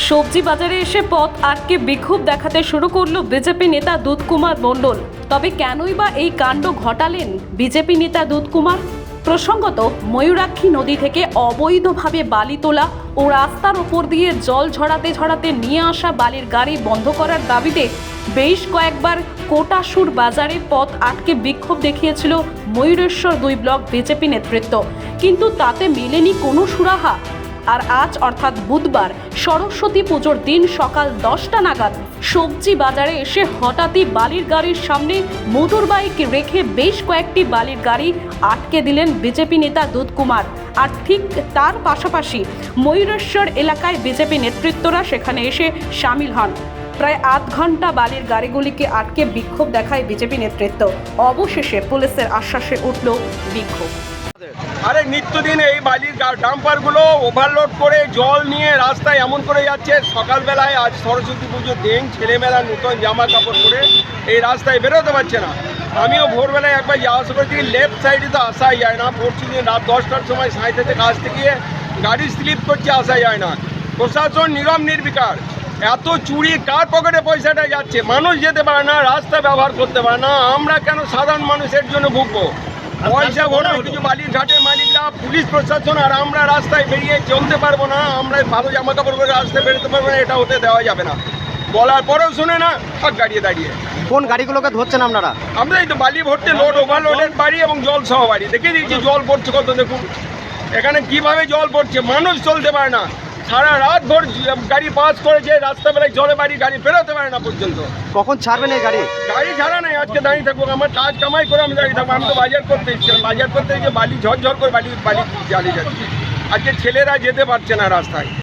সবজি বাজারে এসে পথ আটকে বিক্ষোভ দেখাতে শুরু করলো বিজেপি নেতা দুধকুমার মণ্ডল। তবে কেনই বা এই কাণ্ড ঘটালেন বিজেপি নেতা দুধকুমার? প্রসঙ্গত, ময়ূরাক্ষী নদী থেকে অবৈধভাবে বালি তোলা ও রাস্তার ওপর দিয়ে জল ঝরাতে ঝরাতে নিয়ে আসা বালির গাড়ি বন্ধ করার দাবিতে বেশ কয়েকবার কোটাসুর বাজারে পথ আটকে বিক্ষোভ দেখিয়েছিল ময়ূরেশ্বর 2 ব্লক বিজেপি নেতৃত্ব, কিন্তু তাতে মেলেনি কোনো সুরাহা। আর আজ অর্থাৎ বুধবার সরস্বতী পুজোর দিন সকাল 10টা নাগাদ সবজি বাজারে এসে হঠাৎই বালির গাড়ির সামনে মোটর বাইক রেখে বেশ কয়েকটি বালির গাড়ি আটকে দিলেন বিজেপি নেতা দুধকুমার। আর ঠিক তার পাশাপাশি ময়ূরেশ্বর এলাকায় বিজেপি নেতৃত্বরা সেখানে এসে সামিল হন। প্রায় আধ ঘন্টা বালির গাড়িগুলিকে আটকে বিক্ষোভ দেখায় বিজেপি নেতৃত্ব। অবশেষে পুলিশের আশ্বাসে উঠল বিক্ষোভ। আরে নিত্যদিন এই বালির ডাম্পারগুলো ওভারলোড করে জল নিয়ে রাস্তায় এমন করে যাচ্ছে। সকালবেলায় আজ সরস্বতী পুজোর দিন ছেলেমেয়েরা নতুন জামা কাপড় পরে এই রাস্তায় বেরোতে পারছে না। আমিও ভোরবেলায় একবার যাওয়া আসা করছি, লেফট সাইডে তো আসাই যায় না। পরশু দিন রাত 10টার সময় সাঁইতে থেকে আসতে গিয়ে গাড়ি স্লিপ করছে, আসা যায় না। প্রশাসন নীরব নির্বিকার। এত চুরি, কার পকেটে পয়সাটা যাচ্ছে? মানুষ যেতে পারে না, রাস্তা ব্যবহার করতে পারে না, আমরা কেন সাধারণ মানুষের জন্য ভুগবো? পয়সা ভরে কিছু বালির ঘাটের মালিকরা, পুলিশ প্রশাসন, আর আমরা রাস্তায় বেরিয়ে চলতে পারবো না, আমরা ভালো জামা কাপড় পরে রাস্তায় বেরোতে পারবো না। এটা হতে দেওয়া যাবে না। বলার পরেও শুনে না, সব গাড়িয়ে দাঁড়িয়ে। কোন গাড়িগুলোকে ধরছেন আপনারা? আমরা এই তো বালি ভর্তি লোড, ওভারলোডের বাড়ি এবং জল সহ বাড়ি। দেখে দিয়েছি জল পড়ছে কত, দেখুন এখানে কিভাবে জল পড়ছে। মানুষ চলতে পারে না, সারা রাত ভোর গাড়ি পাস করেছে, রাস্তা বেলায় জলে বাড়ি, গাড়ি বেরোতে পারে না পর্যন্ত। কখন ছাড়বেন এই গাড়ি? গাড়ি ছাড়া নাই, আজকে দাঁড়িয়ে থাকবো। আমার কাজ কামাই করে আমি দাঁড়িয়ে থাকবো। আমি তো বাজার করতে এসেছিলাম, বাজার করতে গিয়ে বালি ঝরঝর করে বালি জ্বালিয়ে যাচ্ছে। আজকে ছেলেরা যেতে পারছে না রাস্তায়।